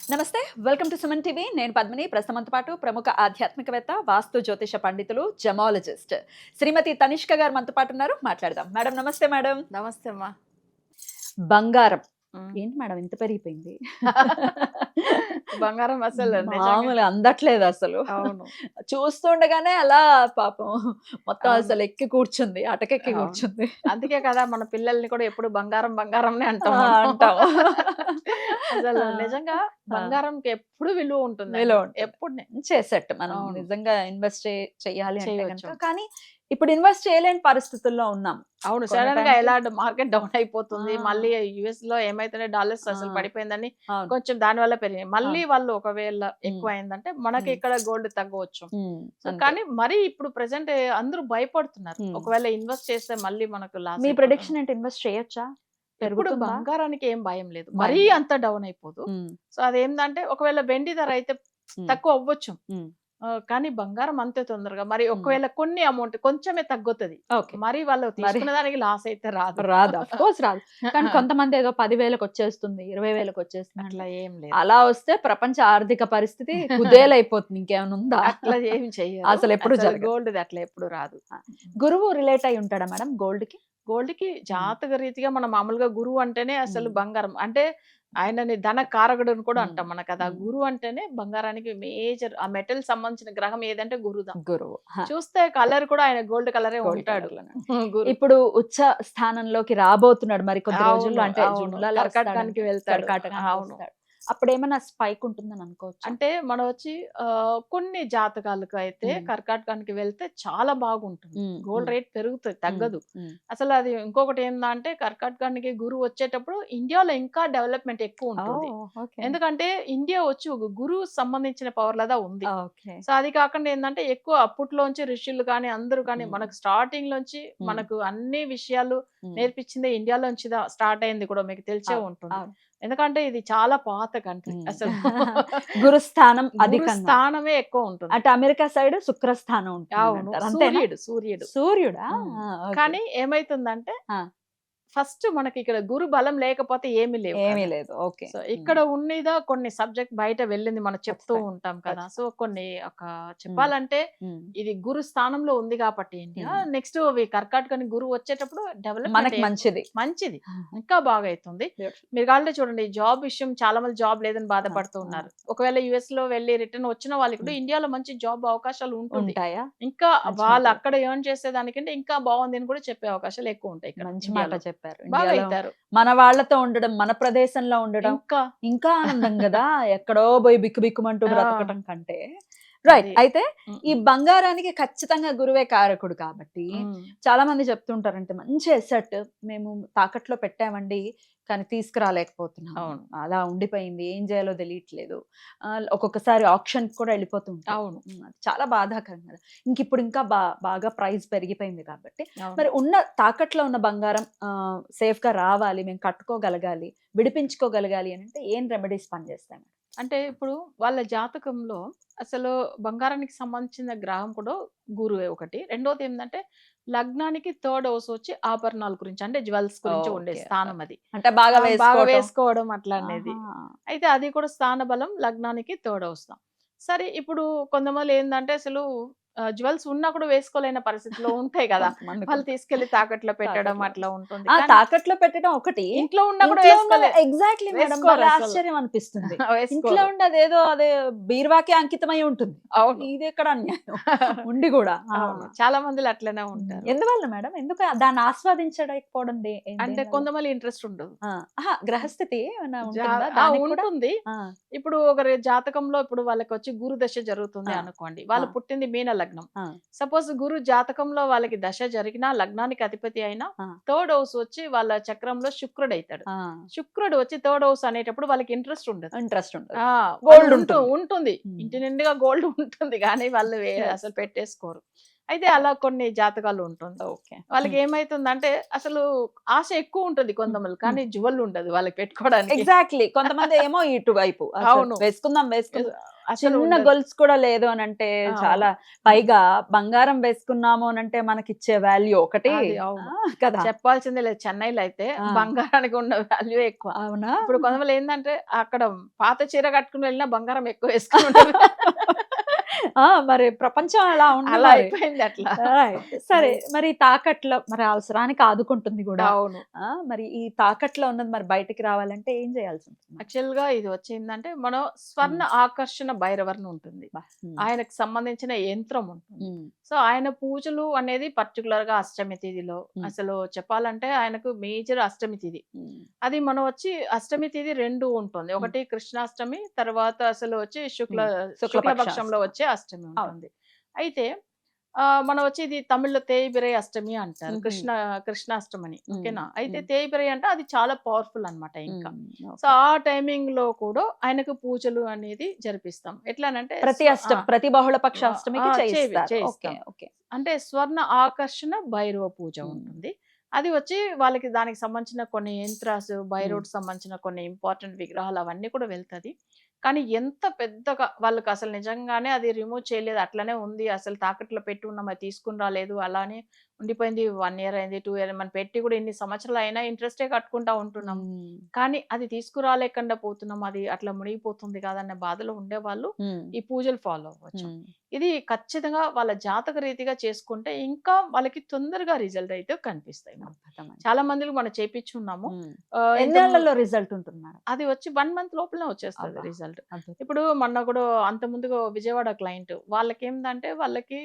నమస్తే, welcome to Suman TV. నేను పద్మిని. ప్రస్తుతంతో పాటు ప్రముఖ ఆధ్యాత్మికవేత్త, వాస్తు జ్యోతిష పండితులు, జమాలజిస్ట్ శ్రీమతి తనిష్క గారు మనతో పాటు ఉన్నారు. మాట్లాడదాం. మేడం నమస్తే. మేడం నమస్తే అమ్మా. బంగారం హ్మ్. ఏంటి మేడం ఇంత పెరిగిపోయింది? బంగారం అసలు నిజంగా మామూలు అందట్లేదు అసలు. అవును. చూస్తుండగానే అలా పాపం మొత్తం అవును. అసలు ఎక్కి కూర్చుంది, అటకెక్కి అవును. కూర్చుంది. అందుకే కదా మన పిల్లల్ని కూడా ఎప్పుడు బంగారం బంగారంనే ఆ, అంటాం మనం. అంటాం. అసలు ఆ, నిజంగా ఆ, బంగారంకి ఎప్పుడు విలువ ఉంటుందండి. విలువ ఉంటుంది. ఎప్పుడునే. చేసేట్టు మనం అవును. నిజంగా ఇన్వెస్ట్ చెయ్యాలి అంటే చేయొచ్చు. గనుక. కానీ ఇప్పుడు ఇన్వెస్ట్ చేయలేని పరిస్థితుల్లో ఉన్నాం అవును. సడెన్‌గా కొనటానికి. ఎలా మార్కెట్ డౌన్ ఆ, అయిపోతుంది. మళ్ళీ యూఎస్‌లో ఏమైతున్నాయి డాలర్స్ ఆ, అసలు పడిపోయిందని అవును, కొంచెం దానివల్ల పెరిగినాయి. మళ్ళీ అవును. వాళ్ళు ఒకవేళ ఉమ్, ఎక్కువయిందంటే మనకి ఉమ్, ఇక్కడ గోల్డ్ తగ్గవచ్చు. సో, అంతే. కానీ మరీ ఇప్పుడు ప్రెజెంట్ అందరూ భయపడుతున్నారు. ఉమ్. ఒకవేళ ఇన్వెస్ట్ చేస్తే మళ్ళీ మనకు లాస్ మీ అయిపోతాం. ప్రిడిక్షన్ ఏంటి? ఇన్వెస్ట్ చేయొచ్చా? ఇప్పుడు పెరుగుతుందా? బంగారానికి ఏం భయం లేదు. భయం మరీ లేదు. అంత డౌన్ అయిపోదు. ఉమ్, సో, అదేందంటే ఒకవేళ వెండి ధర అయితే ఉమ్, తక్కువ అవ్వచ్చు. ఉమ్, కానీ బంగారం అంతే తొందరగా మరి ఉమ్. ఒకవేళ కొన్ని అమౌంట్ కొంచెమే తగ్గుతది. ఓకే. మరి వాళ్ళు మరి తీసుకున్న దానికి లాస్ అయితే రాదు. రాదు, ఆఫ్ కోర్స్ రాదు. కానీ కొంతమంది ఏదో 10,000కి వచ్చేస్తుంది, 20,000కి వచ్చేస్తుంది అంటే అట్లా ఏం లేదు. అలా వస్తే ప్రపంచ ఆర్థిక పరిస్థితి కుదేలైపోతుంది. ఇంకేమైనా ఉందా? అట్లా ఏమి చెయ్యరు. అసలు ఎప్పుడు అసలు జరగదు. గోల్డ్‌ది అట్లా ఎప్పుడు రాదు. ఆ, గురువు రిలేట్ అయి ఉంటాడా మేడం గోల్డ్ కి? గోల్డ్‌కి ఉమ్, జాతక రీతిగా మనం మామూలుగా గురువు అంటేనే అసలు ఉమ్, బంగారం. అంటే ఆయనని ధన కారకుడని కూడా ఉమ్, అంటాం. మనకది ఆ ఉమ్. గురువు అంటేనే బంగారానికి మేజర్ ఆ మెటల్ సంబంధించిన గ్రహం ఏదంటే గురుదా. గురువు. చూస్తే కలర్ కూడా ఆయన గోల్డ్ కలరే గోల్డ్ ఉంటాడు. కలర్ లోనే. గురు. ఇప్పుడు ఉచ్చ స్థానంలోకి రాబోతున్నాడు మరి కొద్ది రోజుల్లో. అవును. అంటే అవును. జూన్‌లలో కర్కాటకానికి వస్తాడంటే, వెళ్తాడు. కర్కాటకానికి అవును. వస్తాడు. అప్పుడేమన్నా స్పైక్ ఉంటుందని అనుకోవచ్చా? అంటే మనం వచ్చి కొన్ని జాతకాలకు అయితే హ్మ్. కర్కాటకానికి వెళ్తే చాలా బాగుంటుంది. హ్మ్. గోల్డ్ హ్మ్. రేట్ పెరుగుతది, హ్మ్. తగ్గదు. హ్మ్. అసలు అది ఇంకొకటి ఏందంటే కర్కాటకానికి గురువు వచ్చేటప్పుడు ఇండియాలో ఇంకా డెవలప్‌మెంట్ ఎక్కువుంటుంది. ఓహ్! ఓకే. ఎందుకంటే ఇండియా వచ్చి ఒక గురువు సంబంధించిన పవర్‌లదా ఉంది. ఓకే. సో, అది కాకుండా ఏందంటే ఎక్కువ అప్పట్లోంచి ఋషులు గాని, అందరూ కానీ హ్మ్. మనకు స్టార్టింగ్‌లోంచి హ్మ్. మనకు అన్ని విషయాలు హ్మ్. నేర్పించిందే ఇండియాలోంచి స్టార్ట్ అయింది కూడా మీకు తెలిసే అవును, ఉంటుంది. అవును. ఎందుకంటే ఇది చాలా పాత కంట్రీ హ్మ్. అసలు. గురుస్థానం గురు అధికంగా. స్థానమే ఎక్కువుంటుంది. అటు అమెరికా సైడ్ శుక్రస్థానం అవును. ఉంటుందంటారు. అంతేనా? సూర్యుడు. సూర్యుడా? హ్మ్. ఆ, ఓకే. కానీ ఏమైతుందంటే ఆ, ఫస్ట్ మనకిక్కడ గురు బలం లేకపోతే ఏమి లేవు ఏమీ కదా! లేదు. ఓకే. సో, హ్మ్. ఇక్కడ ఉన్నీద కొన్ని సబ్జెక్ట్ బయట వెళ్ళింది మనం చెప్తూ ఖచ్చితంగా. ఉంటాం కదా! సో, ఖచ్చితంగా. కొన్ని హ్మ్. చెప్పాలంటే హ్మ్. ఇది గురు స్థానంలో ఉంది కాబట్టి ఇండియా. హ్మ్. నెక్స్ట్ అవి కర్కాటకాని గురువు వచ్చేటప్పుడు డెవలప్‌మెంట్ మనకి మంచిది. మంచిది. ఇంకా బాగా అయితుంది. బ్యూటిఫుల్. మీరు కావాలంటే చూడండి జాబ్ విషయం చాలా మంది జాబ్ లేదని ఆ, బాధపడుతూ ఆ. ఉన్నారు. ఒకవేళ యూఎస్‌లో వెళ్లి రిటర్న్ వచ్చిన వాళ్ళకి కూడా హ్మ్. ఇండియాలో మంచి జాబ్ అవకాశాలు ఉంటుంది. ఉంటాయా? ఇంకా మంచి మాట వాళ్ళు అక్కడ చెప్పారు. ఎర్న్ చేసేదానికంటే ఇంకా బావుంది అని కూడా చెప్పే అవకాశాలు ఎక్కువుంటాయి ఇక్కడ మంచి మాట ఇండియాలో. చెప్పారు. బాగా ఇండియాలో అయితారు. మన వాళ్ళతో ఉండడం, మన ప్రదేశంలో ఉండడం ఇంకా ఇంకా ఆనందం గదా! ఎక్కడో బోయి బిక్కుబిక్కుమంటూ ఆ! బ్రతకటం కంటే. రైట్. అది. అయితే హ్మ్. ఈ హ్మ్. బంగారానికి ఖచ్చితంగా గురువే కారకుడు కాబట్టి హ్మ్. చాలా మంది చెప్తుంటారంటే మంచి ఎసెట్ మేము తాకట్లో పెట్టామండి. కానీ తీసుకురాలేకపోతున్నాము. అవును. అలా ఉండిపోయింది. ఏం చేయాలో తెలియట్లేదు. ఒక్కొక్కసారి ఆక్షన్‌కి కూడా వెళ్ళిపోతూ ఉంటాయి. అవును. అది చాలా బాధాకరం కదా! ఇంకిప్పుడు ఇంకా బాగా ప్రైస్ పెరిగిపోయింది కాబట్టి అవును. మరి ఉన్న తాకట్లో ఉన్న బంగారం సేఫ్‌గా రావాలి, మేము కట్టుకోగలగాలి, విడిపించుకోగలగాలి అనంటే ఏం రెమెడీస్ పనిచేస్తాయి మేడం? అంటే ఇప్పుడు వాళ్ళ జాతకంలో అసలు బంగారానికి సంబంధించిన గ్రహం కూడా గురువే ఒకటి. రెండోదేందంటే లగ్నానికి థర్డ్ హౌస్ వచ్చి ఆభరణాల గురించి అంటే జ్యువెల్స్ గురించి ఉండే ఓకే. స్థానం అది. అంటే బాగా బాగా వేసుకోవటం. వేసుకోవడం అట్లా అనేది. ఆహా! అయితే అది కూడా స్థాన బలం లగ్నానికి థర్డ్ హౌస్‌లో. సరే ఇప్పుడు కొంతమందేందంటే అసలు జ్యువెల్స్ ఉన్నా కూడా వేసుకోలేని పరిస్థితిలో ఉంటాయి కదా! వాళ్ళు కొంతమందికుంటాయి. తీసుకెళ్ళి తాకట్లో పెట్టడం తాకట్లో. అట్లా ఉంటుంది. ఆ, కానీ తాకట్లో పెట్టడం ఒకటి. ఇంట్లో ఉన్నా కూడా ఇంట్లో ఉన్న వేసుకోలే ఎగ్జాక్ట్‌లీ మేడం, భలే వేసుకోరసలు. ఆశ్చర్యం అనిపిస్తుంది. ఇంట్లో వేసుకోరు. ఉండి అదేదో అదే బీరువాకే అంకితమై ఉంటుంది. అవును. ఇదెక్కడ అన్యాయం. ఉండి గూడా. ఆ! అవును. చాలా మందిలో అట్లనే హ్మ్. ఉంటారు. ఎందువల్ల మేడం? ఎందుకు దాన్ని ఆస్వాదించలేకపోవడం అంటే దేనివల్ల? కొంతమంది ఇంట్రెస్ట్ ఉండదు. ఆ! అహా! గ్రహస్థితి ఏమన్నా జా ఉంటుందా దానికి కూడా? ఉంటుంది. ఆ! ఇప్పుడు ఒకరి జాతకంలో ఇప్పుడు వాళ్ళకొచ్చి గురు దశ జరుగుతుంది ఆ! అనుకోండి. ఆ! వాళ్ళు పుట్టింది మీన లగ్నం. ఆ! సపోజ్ గురు జాతకంలో వాళ్ళకి దశ జరిగినా, లగ్నానికి అధిపతి అయినా, ఆ! థర్డ్ హౌస్ వచ్చి వాళ్ళ చక్రంలో శుక్రుడైతాడు. ఆ! శుక్రుడు వచ్చి థర్డ్ హౌస్ అనేటప్పుడు వాళ్ళకి ఇంట్రెస్ట్ ఉండదు. ఇంట్రెస్ట్ ఉండదు. ఆ! వాళ్ళు గోల్డ్ ఉంటుంది. ఉంటుంది. హ్మ్. ఇంటి నిండుగా గోల్డ్ ఉంటుంది గానీ వాళ్ళు యెస్. అసలు పెట్టేసుకోరు. అయితే అలా కొన్ని జాతకాలు ఉంటుంది. ఓకే. వాళ్ళకి ఏమైతుందంటే అసలు ఆశ ఎక్కువ ఉంటుంది కొంతమంది, కానీ జ్యువెల్ ఉండదు వాళ్ళకి పెట్టుకోవడానికి. ఎగ్జాక్ట్లీ. కొంతమంది ఏమో ఇటువైపు అసలు అవును. వేసుకుందాం వేసుకుందాం, అసలు చిన్న ఉండదు. గొలుసు కూడా లేదు అని అంటే అవును. చాలా, పైగా బంగారం వేసుకున్నాము అని అంటే మనకిచ్చే వాల్యూ ఒకటి అది అవును. కదా. చెప్పాల్సిందే లేదు. చెన్నైలో అయితే ఆ. బంగారానికి ఉన్న వాల్యూ ఎక్కువ. అవునా? ఇప్పుడు కొంతమంది ఏందంటే అక్కడ పాత చీర కట్టుకుని వెళ్ళినా బంగారం ఎక్కువ వేసుకుని ఉంటారు. మరి ప్రపంచం అలా ఉంది అలా మరి. అయిపోయింది అట్లా. రైట్. సరే, మరి తాకట్లో మరి అవసరానికి ఆదుకుంటుంది గూడా. అవును. మరి ఈ తాకట్లో ఉన్నది మరి బయటికి రావాలంటే ఏం చేయాల్సి ఉంటుంది? యాక్చువల్‌గా ఇది వచ్చిందంటే మనం స్వర్ణ ఆకర్షణ భైరవర్ని ఉంటుంది. హ్మ్. ఆయనకు సంబంధించిన యంత్రం ఉంటుంది. హ్మ్. సో, ఆయన పూజలు అనేది పర్టిక్యులర్‌గా అష్టమి తిథిలో అసలు చెప్పాలంటే ఆయనకు మేజర్ అష్టమి తిథి. హ్మ్. అది మనం వచ్చి అష్టమి తిథి 2 ఉంటుంది. ఒకటి కృష్ణాష్టమి, తర్వాత అసలు వచ్చి శుక్లపక్షంలో వచ్చే అష్టమి ఉంటుంది. అయితే మనం వచ్చి ఇది తమిళ్‌లో తేయిబిరై అష్టమి అంటారు. కృష్ణాష్టమని. ఓకేనా? అయితే తేయిబిరై అంటే అది చాలా పవర్‌ఫుల్ అన్నమాట ఇంకా. సో, ఆ టైమింగ్‌లో కూడా ఆయనకు పూజలు అనేది జరిపిస్తాం. ఎట్లానంటే ప్రతి బహుళ పక్ష అష్టమికి చేయిస్తారు. ఓకే. చేయిస్తాం. ఓకే. అంటే స్వర్ణ ఆకర్షణ భైరవ పూజ ఉంటుంది. అది వచ్చి వాళ్ళకి దానికి సంబంధించిన కొన్ని యంత్రాసు, భైరవుడికి సంబంధించిన కొన్ని ఇంపార్టెంట్ విగ్రహాలు అవన్నీ కూడా వెళ్తది. కానీ ఎంత పెద్దగా వాళ్ళకి అసలు నిజంగానే అది రిమూవ్ చేయలేదు. అట్లనే ఉంది. అసలు తాకట్లో పెట్టి ఉన్నాం. అది తీసుకొని రాలేదు. అలానే ఉండిపోయింది. 1 ఇయర్ అయింది, 2 ఇయర్ మనం పెట్టి కూడా ఇన్ని సంవత్సరాలు అయినా ఇంట్రెస్టే కట్టుకుంటా ఉంటున్నాం. కానీ అది తీసుకురాలేకుండా పోతున్నాం. అది అట్లా మునిగిపోతుంది కాదన్న బాధలో ఉండేవాళ్ళు ఈ పూజలు ఫాలో అవ్వచ్చు. ఇది ఖచ్చితంగా వాళ్ళ జాతక రీతిగా చేసుకుంటే ఇంకా వాళ్ళకి తొందరగా రిజల్ట్ అయితే కనిపిస్తాయి. చాలా మందికి మనం చేపించున్నాము. ఎన్నేళ్లలో రిజల్ట్ ఉంటుంది మేడం? అది వచ్చి 1 మంత్ లోపలనే వచ్చేస్తుంది రిజల్ట్. ఇప్పుడు మొన్న కూడా అంత ముందుగా విజయవాడ క్లయింట్ వాళ్ళకేందంటే వాళ్ళకి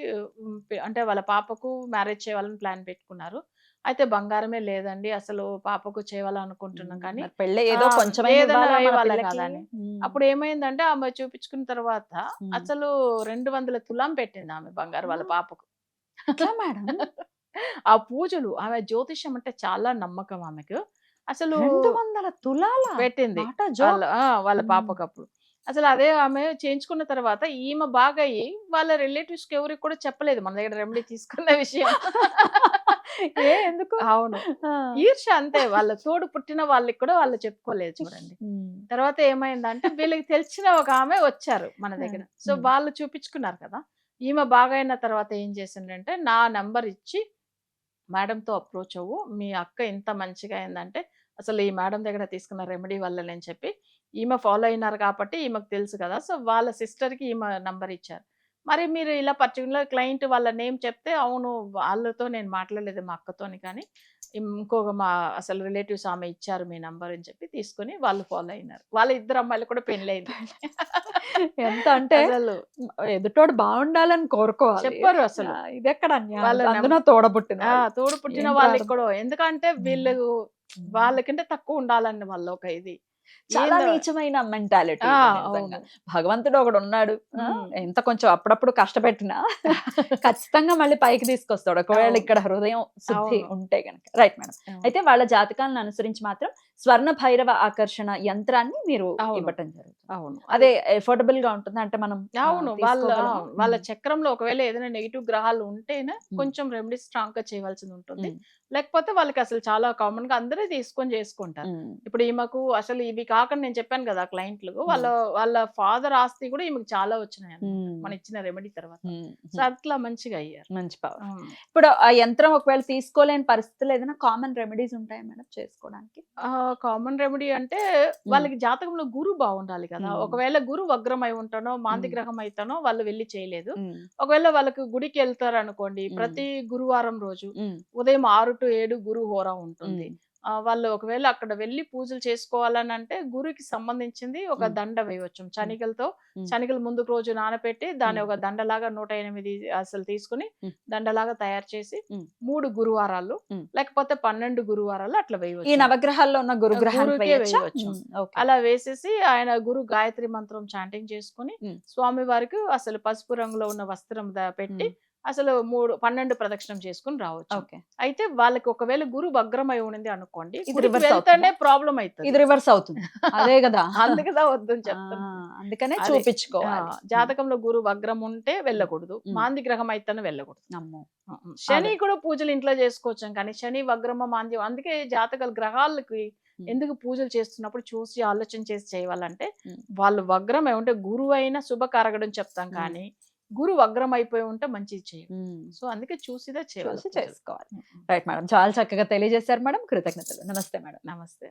అంటే వాళ్ళ పాపకు మ్యారేజ్ చేయాలని ప్లాన్ పెట్టుకున్నారు. అయితే బంగారమే లేదండి, అసలు పాపకు చేయాలనుకుంటున్నాం కానీ పెళ్ళి ఏదో కొంచెం కాదని. అప్పుడు ఏమైందంటే ఆమె చూపించుకున్న తర్వాత అసలు 200 తులాం పెట్టింది ఆమె బంగారు వాళ్ళ పాపకు. మేడం ఆ పూజలు, ఆమె జ్యోతిష్యం అంటే చాలా నమ్మకం ఆమెకు. అసలు 200 తులాల పెట్టింది వాళ్ళ పాపకు అప్పుడు. అసలు అదే ఆమె చేయించుకున్న తర్వాత ఈమె బాగయ్యి వాళ్ళ రిలేటివ్స్ కి ఎవరికి కూడా చెప్పలేదు మన దగ్గర రెమెడీ తీసుకున్న విషయం. ఎందుకు? అవును. ఈర్ష అంతే. వాళ్ళ తోడు పుట్టిన వాళ్ళకి కూడా వాళ్ళు చెప్పుకోలేదు చూడండి. తర్వాత ఏమైందంటే వీళ్ళకి తెలిసిన ఒక ఆమె వచ్చారు మన దగ్గర. సో, వాళ్ళు చూపించుకున్నారు కదా. ఈమె బాగైన తర్వాత ఏం చేసిందంటే నా నంబర్ ఇచ్చి మేడంతో అప్రోచ్ అవ్వు. మీ అక్క ఇంత మంచిగా అయిందంటే అసలు ఈ మేడం దగ్గర తీసుకున్న రెమెడీ వల్లనే చెప్పి ఈమె ఫాలో అయినారు కాబట్టి ఈమెకు తెలుసు కదా. సో, వాళ్ళ సిస్టర్‌కి ఈమె నంబర్ ఇచ్చారు. మరి మీరు ఇలా పర్టిక్యులర్ క్లయింట్ వాళ్ళ నేమ్ చెప్తే అవును వాళ్ళతో నేను మాట్లాడలేదు మా అక్కతోని, కానీ ఇంకొక మా అసలు రిలేటివ్స్ ఆమె ఇచ్చారు మీ నంబర్ అని చెప్పి తీసుకొని వాళ్ళు ఫాలో అయినారు. వాళ్ళ ఇద్దరు అమ్మాయిలు కూడా పెళ్ళైంది. ఎంత అంటే అసలు ఎదుటోడు బాగుండాలని కోరుకోవాలి. చెప్పారు అసలు. ఇదెక్కడ అందున తోడు పుట్టిన వాళ్ళకి కూడా, ఎందుకంటే వీళ్ళు వాళ్ళకంటే తక్కువ ఉండాలని వాళ్ళ ఒక ఇది చాలా నీచమైన మెంటాలిటీ. భగవంతుడు ఒకడు ఉన్నాడు, ఎంత కొంచెం అప్పుడప్పుడు కష్టపెట్టినా ఖచ్చితంగా మళ్ళీ పైకి తీసుకొస్తాడు ఒకవేళ ఇక్కడ హృదయం శుద్ధి ఉంటే గనక. Right madam. అయితే వాళ్ళ జాతకాలను అనుసరించి మాత్రం స్వర్ణ భైరవ ఆకర్షణ యంత్రాన్ని మీరు ఇవ్వటం జరుగుతుంది. అవును. అదే ఎఫోర్డబుల్ గా ఉంటుంది అంటే మనం. అవును. వాళ్ళ చక్రంలో ఒకవేళ ఏదైనా నెగిటివ్ గ్రహాలు ఉంటేనే కొంచెం రెమెడీ స్ట్రాంగ్ గా చేయవలసింది ఉంటుంది. లేకపోతే వాళ్ళకి అసలు చాలా కామన్ గా అందరూ తీసుకొని చేసుకుంటారు. ఇప్పుడు ఈమెకు అసలు ఇవి కాకుండా నేను చెప్పాను కదా క్లయింట్లు, వాళ్ళ ఫాదర్ ఆస్తి కూడా ఈమెకు చాలా వచ్చినాయి మనం ఇచ్చిన రెమెడీ తర్వాత. సో, అట్లా మంచిగా అయ్యారు. మంచి పవర్. ఇప్పుడు ఆ యంత్రం ఒకవేళ తీసుకోలేని పరిస్థితుల్లో ఏదైనా కామన్ రెమెడీస్ ఉంటాయా మేడం చేసుకోవడానికి? కామన్ రెమెడీ అంటే వాళ్ళకి జాతకంలో గురు బాగుండాలి కదా. ఒకవేళ గురు వగ్రం అయి ఉంటానో మాంది గ్రహం అయితానో వాళ్ళు వెళ్ళి చేయలేదు. ఒకవేళ వాళ్ళకి గుడికి వెళ్తారు అనుకోండి, ప్రతి గురువారం రోజు ఉదయం 6 to 7 గురు హోరా ఉంటుంది. వాళ్ళు ఒకవేళ అక్కడ వెళ్ళి పూజలు చేసుకోవాలని అంటే గురుకి సంబంధించింది ఒక దండ వేయవచ్చు. శనిగలు ముందు రోజు నానపెట్టి దాన్ని ఒక దండలాగా 108 అసలు తీసుకుని దండలాగా తయారు చేసి 3 గురువారాలు లేకపోతే 12 గురువారాలు అట్లా వేయవచ్చు. ఈ నవగ్రహాల్లో ఉన్న గురుగ్రహానికి వేయవచ్చు. అలా వేసేసి ఆయన గురు గాయత్రి మంత్రం చాంటింగ్ చేసుకుని స్వామి వారికి అసలు పసుపు రంగులో ఉన్న వస్త్రం పెట్టి అసలు 12 ప్రదక్షిణం చేసుకుని రావచ్చు. అయితే వాళ్ళకి ఒకవేళ గురు వగ్రమై ఉండింది అనుకోండి, వెళ్తేనే ప్రాబ్లం అవుతుంది. ఇది రివర్స్ అవుతుంది. అదే కదా, అందుకదా వద్దని చెప్తాను. అందుకనే అదే. చూపించుకోవాలి. జాతకంలో గురు వగ్రం ఉంటే వెళ్ళకూడదు, మాంది గ్రహం అయితేనే వెళ్ళకూడదు. అమ్మో. శని కూడా పూజలు ఇంట్లో చేసుకోవచ్చు, కానీ శని వగ్రమ మాంద్యం, అందుకే జాతకాలు గ్రహాలకి ఎందుకు పూజలు చేస్తున్నప్పుడు చూసి ఆలోచన చేసి చేయాలంటే, వాళ్ళు వగ్రం ఉంటే గురువు అయినా శుభకారకుడు అని చెప్తాం, కానీ గురు వగ్రం అయిపోయి ఉంటే మంచిది చేయం. సో అందుకే చూసిదే చేయాలి, చేసుకోవాలి. రైట్ మేడం, చాలా చక్కగా తెలియజేశారు మేడం. కృతజ్ఞతలు. నమస్తే మేడం. నమస్తే.